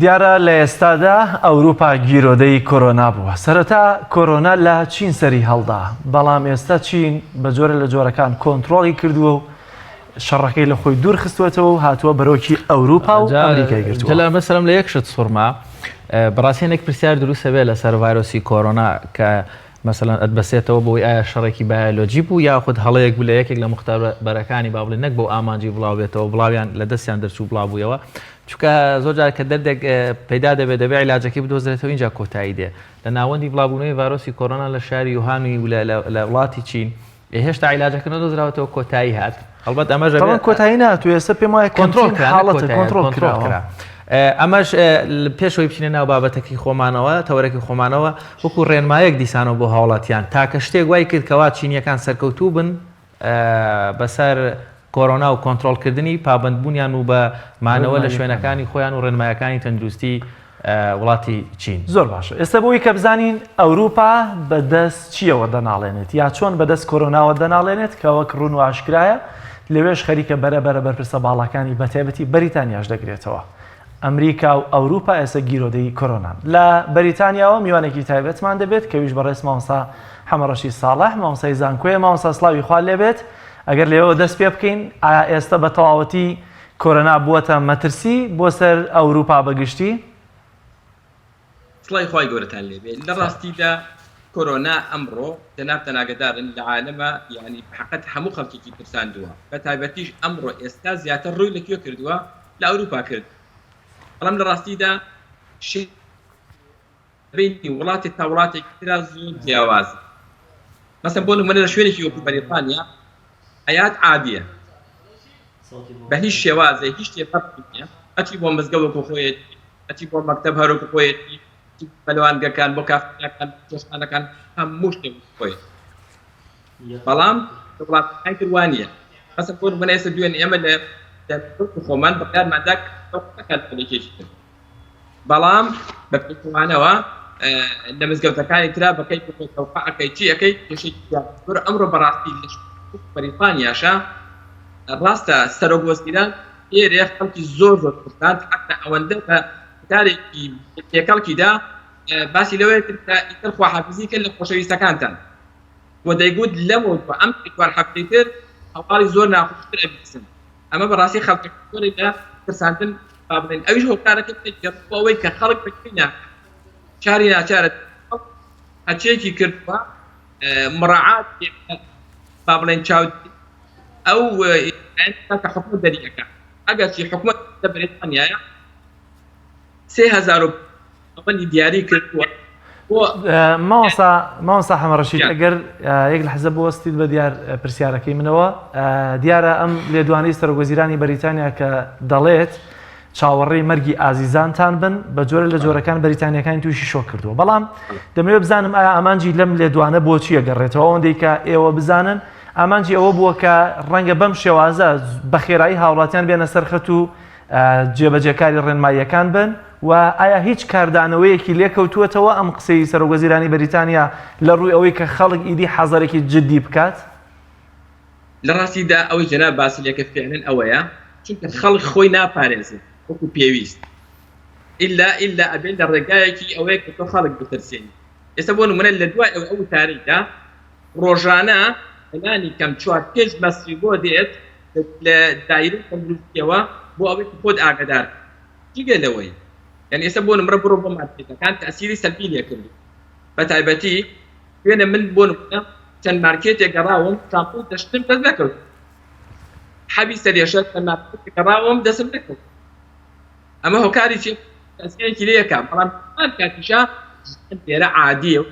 دیارە لە ئێستادا ئەوروپا گیرۆدەی کۆرۆنا بووە. سەرەتا کۆرۆنا لە چین سەری هەڵدا، بەڵام ئێستا چین بە جۆرە لە جۆرەکان کۆنتترۆڵی کردووە و شەڕەکەی لە خۆی دوور خستوێتەوە و هاتووە بەرۆکی ئەوروپا و ئەمریکای گرتووە. لە مەسەرم لە یەکشت سوورما بەڕاستێنێک پرسیار دروستە بێت لەسەر ڤایرۆسی کۆرۆنا کە مەسەلەن ئەتبەسێتەوە بۆی ئایا شەڕێکی بایۆلۆجی بوو یاخود هەڵەیەک بوو لە یەکێک لە مختبەرەکانی با بڵێن نەک بۆ ئامانجی بڵاو بێتەوە بڵاویان لە دەستیان دەرچوو بڵاو بوویەوە، چونکە زۆر جار کە دەردێک پەیدا دەبێت دەبێت عیلاجەکەی بدۆزرێتەوە اینجا کۆتایی دێ. لە ناوەندی بڵاوبوونەوەی ڤایرۆسی کۆرۆنا لە شاری یوهانی و لە وڵاتی چین هێشتا عیلاجەکە نەدۆزراوەتەوە کۆتایی هات. هەڵبەت ئەمەش کۆتایی ناتوێ ئێستا پێم وایە کۆنتترۆل کرا. ئەمەش پێشەوەی بچینە ناو بابەتەکەی خۆمانەوە تەورەکی خۆمانەوە وەکو ڕێنمایەک دیسانەوە بۆ هاوڵاتیان تاکە شتێک وای کرد کەوا چینیەکان سەرکەوتوو بن بەسەر کۆرۆنا و کۆنتترۆلکردنی پابندبوونیان و بە مانەوە لە شوێنەکانی خۆیان و ڕێنمایەکانی تەندروستی وڵاتی چین. زۆر باشە. ئێستا بۆی کە بزانین ئەوروپا بەدەست چیەوە دەناڵێنێت یا چۆن بەدەست کۆرۆناوە دەناڵێنێت کە وەک ڕوون و ئاشکرایە لەوێش خەریکە بەرەبەرە بەرپرسە باڵەکانی بەتایبەتی بەریتانیاش دەگرێتەوە. ئەمریکا و ئەوروپا ئێستا گیرۆدەی کۆرۆنان. لە بەریتانیاوە میوانێکی تایبەتمان دەبێت کەویش بەڕێز مامۆستا حەمەڕەشید ساڵح مامۆستای زانکۆیە. مامۆستا سڵاوی خوا لێبێت. ئەگەر لێەوە دەست پێ بکەین ئایا ئێستا بە تەواوەتی کۆرۆنا بووەتە مەترسی بۆ سەر ئەوروپا بەگشتی؟ سڵای خوای گەورەتان لێبێت. لە ڕاستیدا کۆرۆنا ئەمڕۆ جەناب تەناگەدارن لە عالەمە یعنی بەحەقەت هەموو خەڵکێکی ترساندووە، بە تایبەتیش ئەمڕۆ ئێستا زیاتر ڕووی لەکوێ کردووە لە ئەوروپا کرد. بەڵام لە ڕاستیدا بینی وڵاتی تا وڵاتێکی ترا زۆر جیاوازە. مەسەڵەن بۆ نمونە لە شوێنێکی وەکو بەریتانیا حەیات عادیە بە هیچ شێوازێ هیچ شتێ فەرقی نییە، ئەچی بۆ مزگەوت وەکو خۆیەتی، ئەچی بۆ مەکتەب هەروەکو خۆیەتی، بەلەوانگەکان بۆ کافێنەکان جۆشخانەکان هەموو شتێک خۆیەتی. بەڵام وڵاتەکانی تر وان نییە. مەسەڵەن بۆ نمونە ئێستا دوێنێ ئێمە لە خۆمان بەکارماندا بەڵام بە پێوانەوە لە مزگەوتەکانی ترا بەکەی ئەەکەی چی ئەەکەی کێشێکی ئەمڕۆ بەڕاستی لە بەریتانیاشە ڕاستە سەرۆگۆزیران ئێرە خەڵکی زۆر زۆر کوردان حتا ئەوەندە بە کارێکی تێکەڵکیدا باسی لەوەیە ئیتر خواحافیزیکە لە خۆشەویستەکانتان بۆ دەیگوت لەمەوە بە ئەم خواحافیزی تر هەواڵی زۆر ناخۆشتر ئەبیسن. ئەمە بەڕاستی خەڵکی لە ترساندن بابڵێن ئەویش هۆکارەکە ئەوەی کە خەڵک بکەینە چاری ناچارەت هەچێکی کردووە مڕعات با بڵێن چاود ئەو کە حکومەت دەریەکە ئەگەر چی حکومەت لە بەریتانیایە 3000 ئەوەندی دیاری کردووە. مامۆستا حەمەڕەشید ئەگەر یەک لەحزە بوەستیت بە دیار پرسیارەکەی منەوە دیارە ئەم لێدوانەی سەرۆگۆزیرانی بەریتانیا کە دەڵێت چاوەڕێی مەرگی ئازیزانتان بن بە جۆرە لە جۆرەکان بەریتانیەکانی تووشی شۆ کردووە. بەڵام دەمەوێت بزانم ئایا ئامانجی لەم لێدوانە بۆچی ئەگەڕێتەوە ئەوەندەی کە ئێوە بزانن ئامانجی ئەوە بووە کە ڕەنگە بەم شێوازە بە خێرایی هاوڵاتیان بێنە سەرخەت و جێبەجێکاری ڕێنماییەکان بن و ئایا هیچ کاردانەوەیەکی لێکەوتووەتەوە ئەم قسەی سەرۆگۆزیرانی بەریتانیا لە ڕووی ئەوەی کە خەڵک ئیدی حەزەرێکی جددی بکات؟ لە ڕاستیدا ئەوەی جەناب باسی لێکە فعلەن ئەوەیە چونکە خەڵک خۆی ناپارێزێت وەکو پێویست ئیلا ئەبێن لە ڕێگایەکی ئەوەیە کە تۆ خەڵک بترسێنی. ئێستا بۆ نمونە لە دوای ئەو تاریخدا ڕۆژانە هەنانی کەم 4-5 مەسری بۆ دێت لە دایرەی تەندروستیەوە بۆ ئەوەی خۆت ئاگادار جگە لەوەی یعنی ئێستا بۆ نمرە بڕۆ بۆ مارکێتەکان تەسیری سەلبی لێکردی بە تایبەتی وێنە من بۆ نمونە چەند مارکێتێک گەڕاوم شامپۆ دەشتم دەست نەکەوت حەبی سەرێشە چەند مارکێتێک گەڕاوم دەستم نەکەوت. ئەمە هۆکاری چی تەسیرێکی لێ یەکەم بەڵام کاتیشا لێرە عادیە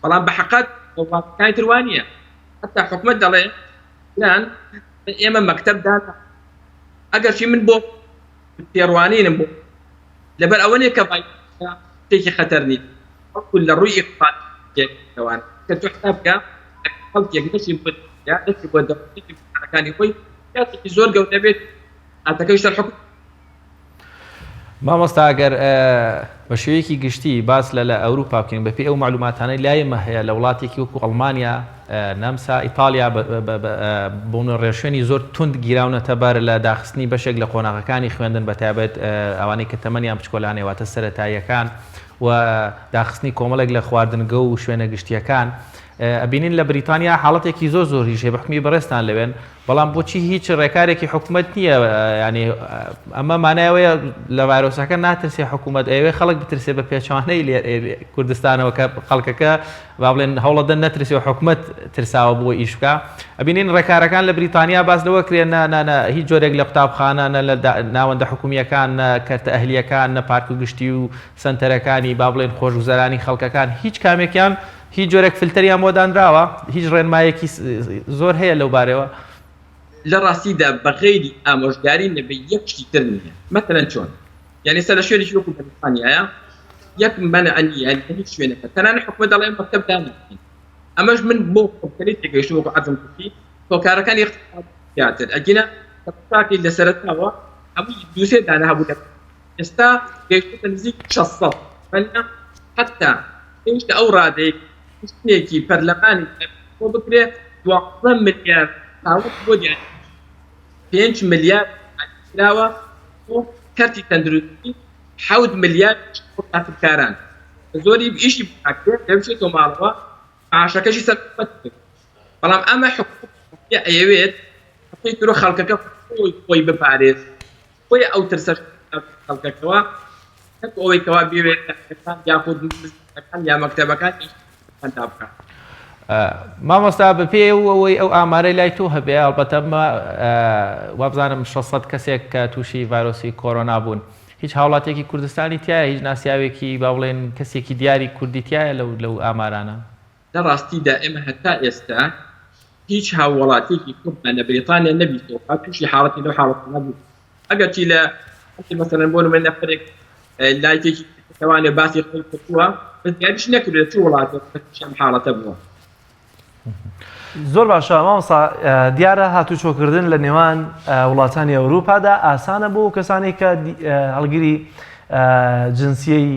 بەڵام بە حەقەت وڵاتەکانی تر وان نییە. حتا حکومەت دەڵێ ئێمە مەکتەبدان ئەگەر چی من بۆ پێڕوانینم بۆ لەبەر ئەوەنێ کە شتێکی خەتەر نیت لە ڕووی ئیقتصادیەوان کە تۆ حساب بکە خەڵکێک دەستی بۆ دەوڵەتەکانی خۆی کاتێکی زۆر گەورە بێت ئاتەکەی سەر حکومەت. مامۆستا ئەگەر بە شێوەیەکی گشتی باس لە ئەوروپا بکەین بەپێی ئەو معلوماتانەی لایەمە هەیە لە وڵاتێکی وەکو ئەڵمانیا نەمسا ئیتالیا بۆ ڕێشوێنی زۆر تند گیراونەتە بەر لە داخستنی بەشێک لە قۆناغەکانی خوێندن بەتابەت ئەوانەی کە تەمەنیان بچکۆلانێ واتە سەرەتاییەکان و داخستنی کۆمەڵێک لە خواردنگە و شوێنە گشتیەکان ئەبینین لە بریتانیا حاڵەتێکی زۆر زۆریش هەیە بەحکمی بەڕێستان لەوێن بەڵام بۆچی هیچ ڕێکارێکی حکوومەت نییە ینی ئەمە مانایەوەیە لە ڤایرۆسەکە ناترسێ حکوومەت ئەوێ خەڵک بترسێ بە پێچوانەی کوردستانەوە کە خەڵکەکە با بڵێن هەوڵەدەن نەترسێ و حکوومەت ترساوە بۆ ئیش بکە ئەبینین ڕێکارەکان لە بریتانیا باز لەوە کرێن هیچ جۆرێک لە قوتابخانە لە ناوەندە حکوومیەکان کەرتە ئەهلیەکان نە پارک و گشتی و سنتەرەکانی با بڵێن خۆشگوزەرانی خەڵکەکان هیچ کامێکیان هیچ جۆرێک فلتەریان مۆدانراوە هیچ ڕێنمایەکی زۆر هەیە لەو بارەوە لە ڕاستیدا بەغێری ئامۆژگاری نەبێ یەکشتی تر نییە مەتەلەن چۆن یعنی سەر لە شوێنێکی وەکو بریتانیایە یەک مەنعەنیە هیچ شوێنەکە تەنانەت حکوومەت دەڵێن مەکتەب دانەکەین ئەمەش من بۆ کۆمپەنی تێگەیشتم وەکو عەزم کوردی هۆکارەکانی اقتصادیاتر ئەگینە تاقی لە سەرەتاوە هەمووی دووسێ دانە هەبوو ئێستا گەیشتە نزیک 600 حتا هێشتا ئەو ڕادەیە شتێکی پەرلەمانی بۆ بکرێ 12 ملیار تاوت بۆ دیان 5 ملیار کراوە بۆ کەرتی تەندروستی 7 ملیار بۆ کاران زۆری ئیشی بکرێت دەبچێتەوە ماڵەوە معاشەکەشی سەر بەڵام ئەمە حکوومەت ئەیەوێت تۆ خەڵکەکە خۆی بپارێت خۆی ئەو ترسە خەڵکەکەوە ئەوەی کەوا بێوێت یاخود یا مەکتەبەکان تا بکات مامۆستا بەپێ ئەوەی ئەو ئامارەی لای تۆ هەبێ ئەڵبەتە وابزانم 600 کەسێک کە تووشی ڤایرۆسی کۆرۆنا بوون هیچ هاوڵاتێکی کوردستانی تایە هیچ ناسیاوێکی با بڵێن کەسێکی دیاری کوردی تایە لەو ئامارانە لە ڕاستیدا ئێمە هەتا ئێستا هیچ هاوڵاتێکی کوردمان لە بریتانیا نەبیستەوە تووشی حاڵەتی لەو حاڵەت نەبوو ئەگەرچی لە مەسەلەن بۆ نمونە نەفرێک لایتێکی توانێت باسی خۆی کردووە بەزیادیش نەکردێت چ وڵاتێک ئەم حاڵەتە بووە زۆر باشە مامۆستا دیارە هاتوچۆکردن لە نێوان وڵاتانی ئەوروپادا ئاسانە بۆ کەسانی کە هەڵگیری جنسیەی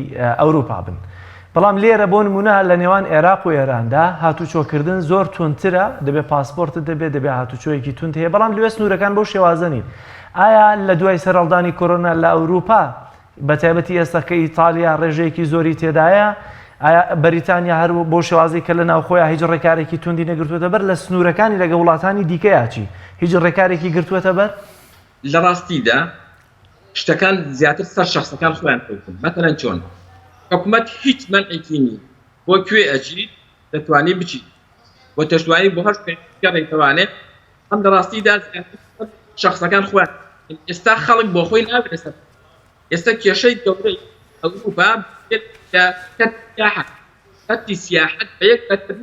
ئەوروپا بن بەڵام لێرە بۆ نمونە لە نێوان عێراق و ئێراندا هاتوچۆکردن زۆر تونترە دەبێت پاسپۆرتت دەبێت هاتوچۆیەکی تونت هەیە بەڵام لەوێ سنوورەکان بۆ شێوازەنین ئایا لە دوای سەرهەڵدانی کۆرۆنا لە ئەوروپا بەتایبەتی ئێستا کە ئیتالیا ڕێژەیەکی زۆری تێدایە ئایا بەریتانیا هەر بۆ شێوازی کە لە ناوخۆیان هیچ ڕێکارێکی توندی نەگرتووەتە بەر لە سنوورەکانی لەگە وڵاتانی دیکەیاچی هیچ ڕێکارێکی گرتووەتە بەر لە ڕاستیدا شتەکان زیاتر سەر شخصەکان خۆیان کەوتن مەتەلەن چۆن حکوومەت هیچ مەنعێکی نییە بۆ کوێ ئەچیت دەتوانی بچیت بۆ تەشتوانی بۆ هەر شتێکەوانێت ئەم لە ڕاستیدا شخصەکان خۆیان ئێستا خەڵک بۆ خۆی نابێت ئێستا کێشەی گەورەی ئەوروپا خەتی سیاحەت بە یەک بەتر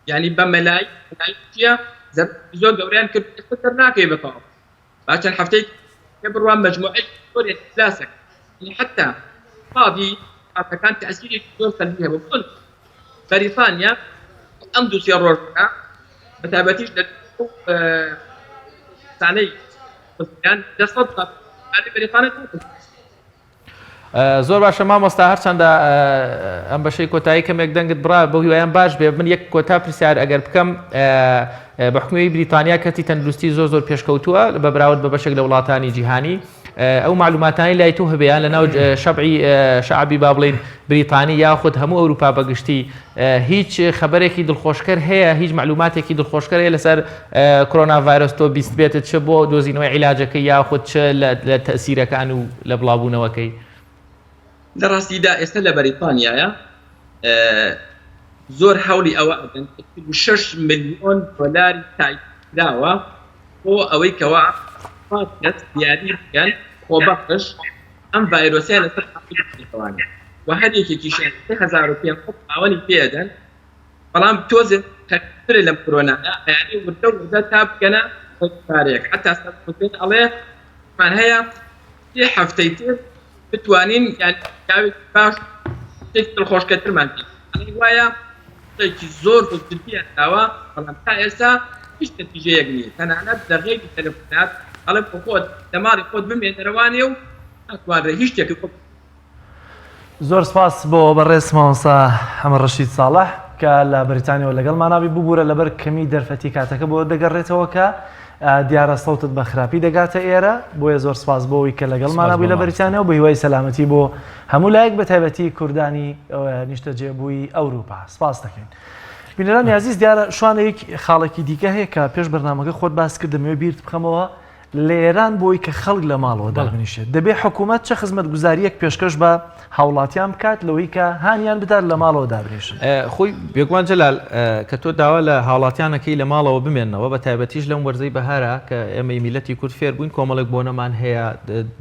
یعنی بە مەلایکە زۆر گەوریان کرد ئێستا ناکەی بەتەواو با چەند هەفتەی پێ بڕوان مەجموعەی زۆر ئەتلاسێک حتا قاضی ئافەکان تەئسیرێکی زۆر سەلبی هەبوو بۆ بەریتانیا ئەم دوو سێ ڕۆژە بەتایبەتیش لە سانەی دەسەد بەریتانیا زۆر باشە مامۆستا هەرچەندە ئەم بەشەی کۆتایی کەمێک دەنگت بڕا بە هیوایان باش بێ من یەک کۆتا پرسیار ئەگەر بکەم بە حکومەتی بریتانیا کەتی تەندروستی زۆر پێشکەوتووە بە براورد بە بەشێک لە وڵاتانی جیهانی ئەو معلوماتانی لای تۆ هەبیان لە ناو شەعبی با بڵێن بریتانی یاخود هەموو ئەوروپا بەگشتی هیچ خەبەرێکی دڵخۆشکەر هەیە هیچ معلوماتێکی دڵخۆشکەر هەیە لەسەر کۆرۆنا ڤایرۆس تۆ بیست بێتت چ بۆ دۆزینەوەی عیلاجەکەی یاخود چ لە تەئسیرەکان و لە بڵاوبوونەوەکەی لە ڕاستیدا ئێستا لە بەریتانیایە زۆر هەوڵی ئەوە ئەدەن 6 ملیۆن دۆلاری تاییدکراوە بۆ ئەوەی کەوا کەس دیاری بکەن خۆبەخش ئەم ڤایرۆسیان لەسەر حەقیقەتەوانێ و هەر یەکێکیشیان 3500 ئاوەنی پێدەن بەڵام تۆزێ تەکترە لەم کۆرۆنادا یعنی وردە وردە تا بکەنە کارێک حتا سەرکوتن ئەڵێ مان هەیە 3 هەفتەی تر بتوانین یعنی باش شتێک دڵخۆشکەترمان پێ وایە شتێکی زۆر جددیان داوە بەڵام تا ئێستا هیچ نەتیجەیەک نییە تەنانەت دەغێری تەلەفۆنات ئەڵێ بۆ خۆت لە ماڵی خۆت بمێنەرەوانێ و ناتوانرێ هیچ شتێکی زۆر سپاس بۆ بەڕێز مامۆستا حەمەد ڕەشید ساڵح کە لە بریتانیەوە لەگەڵمانابی ببوورە لەبەر کەمی دەرفەتی کاتەکە بۆ دەگەڕێتەوە کە دیارە سەوتت بە خراپی دەگاتە ئێرە بۆیە زۆر سپاس بۆەوەی کە لەگەڵمانابووی لە بریتانیەوە بە هیوای سەلامەتی بۆ هەموو لایەک بە تایبەتی کوردانی نیشتەجێبووی ئەوروپا سپاس دەکەین. بینەرانی عزیز دیارە شوانەیەک خاڵێکی دیکە هەیە کە پێش بەرنامەکە خۆت باس کرد دەمەوێت بیرت بخەمەوە لە ئێران بۆی کە خەڵک لە ماڵەوە دابنیشێت دەبێت حکوومەت چه خزمەتگوزاریەک پێشکەش بە هاوڵاتیان بکات لەوەی کە هانیان بدات لە ماڵەوە دابنیشن. خۆی بێگومان جەلال کە تۆ داوا لە هاوڵاتیانەکەی لە ماڵەوە بمێنەوە بە تایبەتیش لەم وەرزەی بەهارە کە ئێمە میلەتی کورد فێر بووین کۆمەڵێک بۆ نەمان هەیە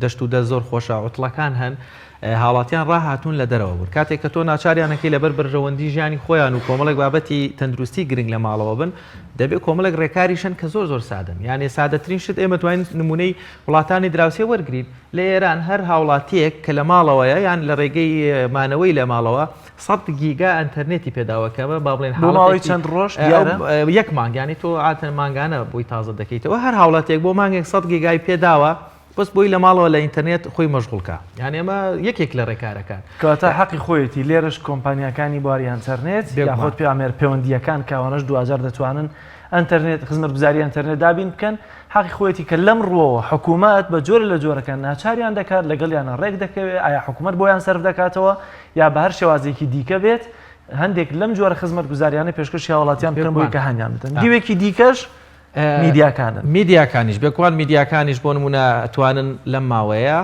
دەشت و دە زۆر خۆشە عوتڵەکان هەن هاوڵاتیان ڕاهاتوون لە دەرەوە بوون کاتێک کە تۆ ناچاریانەکەی لەبەر بەرژەوەندی ژیانی خۆیان و کۆمەڵێک بابەتی تەندروستی گرنگ لە ماڵەوە بن دەبێت کۆمەڵێک ڕێکاریشن کە زۆر سادەن یعنی سادەترین شت ئێمە توانین نمونەی وڵاتانی دراوسێ وەرگین لە ئێران هەر هاوڵاتیەک کە لە ماڵەوەیە یان لە ڕێگەی مانەوەی لە ماڵەوە 100 گیگا ئەنتەرنێتی پێداوەکەمە با بڵێن حاڵەتی چەند ڕۆژ یەک مانگ ینی تۆ ئاتەن مانگانە بۆی تازە دەکەیتەوە هەر هاوڵاتێک بۆ مانگێک 100 گیگای پێداوە بەس بۆی لە ماڵەوە لە ئینتەرنێت خۆی مەشغوڵکە یعنی ئەمە یەکێک لە ڕێکارەکان کەواتە حەقی خۆیەتی لێرەش کۆمپانیەکانی بواری ئەنتەرنێت یاخۆت پێامێر پەیوەندیەکان کاوانش 2000 دەتوانن ئەنتەرنێت خزمەتگوزاری ئەنتەرنێت دابین بکەن حەقی خۆیەتی کە لەم ڕۆوە حکوومەت بە جۆرە لە جۆرەکان ناچاریان دەکات لەگەڵیانە ڕێک دەکەوێت ئایا حکوومەت بۆیان سەرف دەکاتەوە یا بە هەر شێوازێکی دیکە بێت هەندێک لەم جۆرە خزمەتگوزاریانە پێشکەشی هاوڵاتیان بکەن بۆی کە هانیان بدەن دیوێکی دیکەش میدیاکانیش بێکوان میدیاکانیش بۆ نمونە ئەتوانن لەم ماوەیە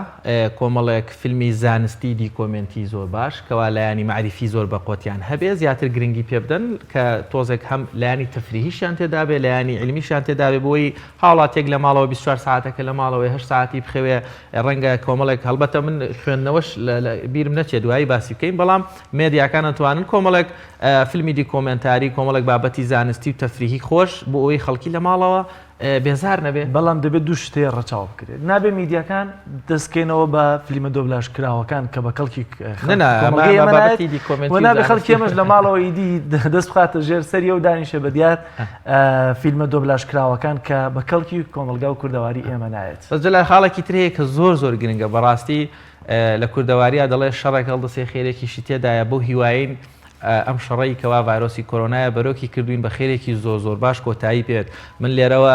کۆمەڵێک فیلمی زانستی دیکۆمنتی زۆر باش کەوا لایانی معریفی زۆر بە قۆتیان هەبێ زیاتر گرنگی پێ بدەن کە تۆزێک هەم لایانی تفریحیشیان تێدا بێ لایانی علمیشیان تێدا بێ بۆی هاوڵاتێک لە ماڵەوە 24 ساعتەکە لە ماڵەوەی 8 ساعتی بخەوێ ڕەنگە کۆمەڵێک هەڵبەتە من خوێندنەوەش بیرم نەچێت دوایی باسی بکەین بەڵام مێدیاکان ئەتوانن کۆمەڵێک فیلمی دیکۆمنتاری کۆمەڵێک بابەتی زانستی و تەفریحی خۆش بۆ ئەوەی خەڵکی لە ماڵەوە بێزار نەبێ بەڵام دەبێت دوو شتەیە ڕەچاو بکرێت نابێ میدیاکان دەستکەینەوە بە فیلمە دۆبلاژ کراوەکان کە بە کەڵکی نابێ خەڵکی ئێمەش لە ماڵەوە ئیدی دەست بخاتە ژێر سەریە و دانیشە بە دیار فیلمە دۆبلاژ کراوەکان کە بە کەڵکی کۆمەلگا و کوردەواری ئێمە نایێت بەجلای خاڵێکی ترەیە کە زۆر گرنگە بەڕاستی لە کوردەواریە دەڵێ شەڕێک هەڵدەسێ خێرێکیشی تێدایە بۆ هیواین ئەم شەڕی کەوا ڤایرۆسی کۆرۆنایە بەرۆکی کردوین بە خێرێکی زۆر باش کۆتایی پێت من لێرەوە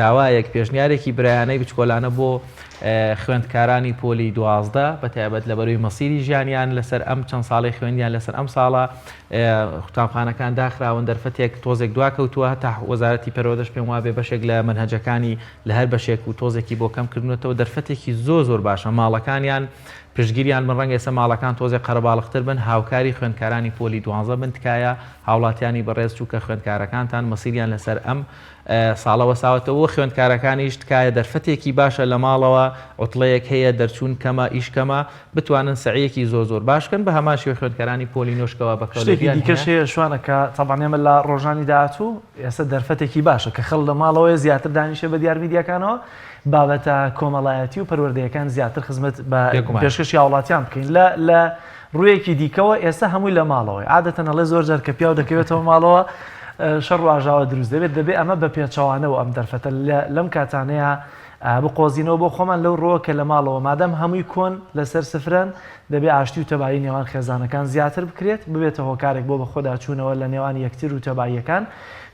داوایەک پێشنیارێکی برایانەی بچکۆلانە بۆ خوێندکارانی پۆلی 12 بە تایبەت لە بەروی مەسیری ژیانیان لەسەر ئەم چەند ساڵی خوێندیان لەسەر ئەم ساڵە قوتابخانەکان داخراون دەرفەتێک تۆزێک دواکەوتووە تا وەزارەتی پەروەردەش پێم وابێ بەشێک لە منهەجەکانی لە هەر بەشێک و تۆزێکی بۆ کەم کردنەوە دەرفەتێکی زۆر باشە ماڵەکانیان پشتگیریان من ڕەنگە ئێستا ماڵەکان تۆزێک قەرەباڵغتر بن هاوکاری خوێندکارانی پۆلی 12 بن تکایە هاوڵاتیانی بەڕێز چووکە خوێندکارەکانتان مەسیریان لەسەر ئەم ساڵەوە ساوەتەوە خوێندکارەکانیش تکایە دەرفەتێکی باشە لە ماڵەوە عوتڵەیەک هەیە دەرچوون کەمە ئیشکەمە بتوانن سعیەکی زۆر باشکەن بە هەماشی خوێندکارانی پۆلی نۆشکەوە بەکەڵێکی دیکەشەیە شوانەکە تەبان ئێمە لە ڕۆژانی داهاتوو ئێستا دەرفەتێکی باشە کە خەڵ لە ماڵەوە زیاتر دانیشە بە دیار میدیاکانەوە بابەتە کۆمەڵایەتی و پەروەردەیەکان زیاتر خزمەت بە پێشکەشی هاوڵاتیان بکەین لە ڕوویەکی دیکەوە ئێستا هەمووی لە ماڵەوەی عادەتەن ئەڵێ زۆر جار کە پیاو دەکەوێتەوە ماڵەوە شەڕ و ئاژاوە دروست دەبێت ئەمە بە پێچەوانەوە ئەم دەرفەتە لەم کاتانەیە بقۆزینەوە بۆ خۆمان لەو ڕۆکە لە ماڵەوە مادەم هەمووی کۆن لەسەر سفرەن دەبێت ئاشتی و تەبایی نێوان خێزانەکان زیاتر بکرێت ببێتە هۆکارێک بۆ بە خۆدا چوونەوە لە نێوان یەکتر و تەباییەکان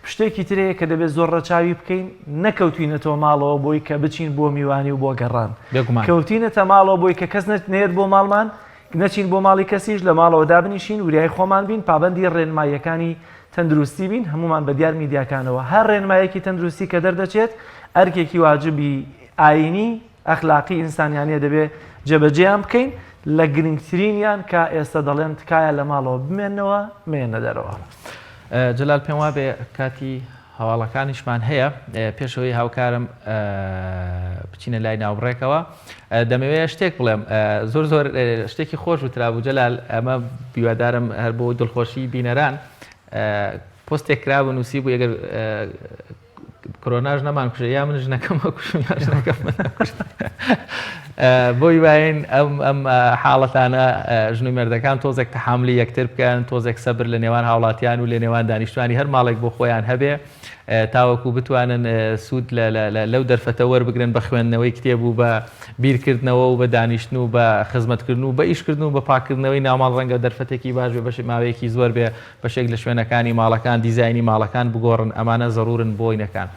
پشتێکی ترەیە کە دەبێت زۆر ڕەچاوی بکەین نەکەوتوینەتەوە ماڵەوە بۆی کە بچین بۆ میوانی و بۆ گەڕان کەوتینەتە ماڵەوە بۆی کە کەس نێت بۆ ماڵمان نەچین بۆ ماڵی کەسیش لە ماڵەوە دابنیشین وریای خۆمان بین پابەندی ڕێنماییەکانی تەندروستی بین هەمومان بە دیار میدیاکانەوە هەر ڕێنمایەکی تەندروستی کە دەردەچێت ئەرکێکی واجبی ئاینی ئەخلاقی ئینسانیانە دەبێت جێبەجێیان بکەین لە گرنگترینیان کە ئێستا دەڵێن تکایە لە ماڵەوە بمێنەوە مێنە دەرەوە. جەلال پێم وابێ کاتی هەواڵەکانیشمان هەیە پێشەوەی هاوکارم بچینە لای ناوبڕێکەوە دەمەوێت شتێک بڵێم زۆر شتێکی خۆش وترابوو جەلال ئەمە بیوادارم هەر بۆ دڵخۆشی بینەران پۆستێک کرابوو نووسی بوو ئەگەر کۆرۆناژ نەمان کوژە یا من ژنەکەمە کوشم یا ژنەکەم بۆی باین ئەم حاڵەتانە ژن و مێردەکان تۆزێک تەحاملی یەکتر بکەن تۆزێک سەبر لە نێوان هاوڵاتیان و لە نێوان دانیشتوانی هەر ماڵێک بۆ خۆیان هەبێ تاوەکو بتوانن سوود لەو دەرفەتە وەربگرن بە خوێندنەوەی کتێب و بە بیرکردنەوە و بە دانیشتن و بە خزمەتکردن و بە ئیشکردن و بە پاکردنەوەی ناوماڵ ڕەنگە دەرفەتێکی باش بێ بەش ماوەیەکی زۆر بێ بەشێک لە شوێنەکانی ماڵەکان دیزایانی ماڵەکان بگۆڕن ئەمانە زەرورن بۆینەکان.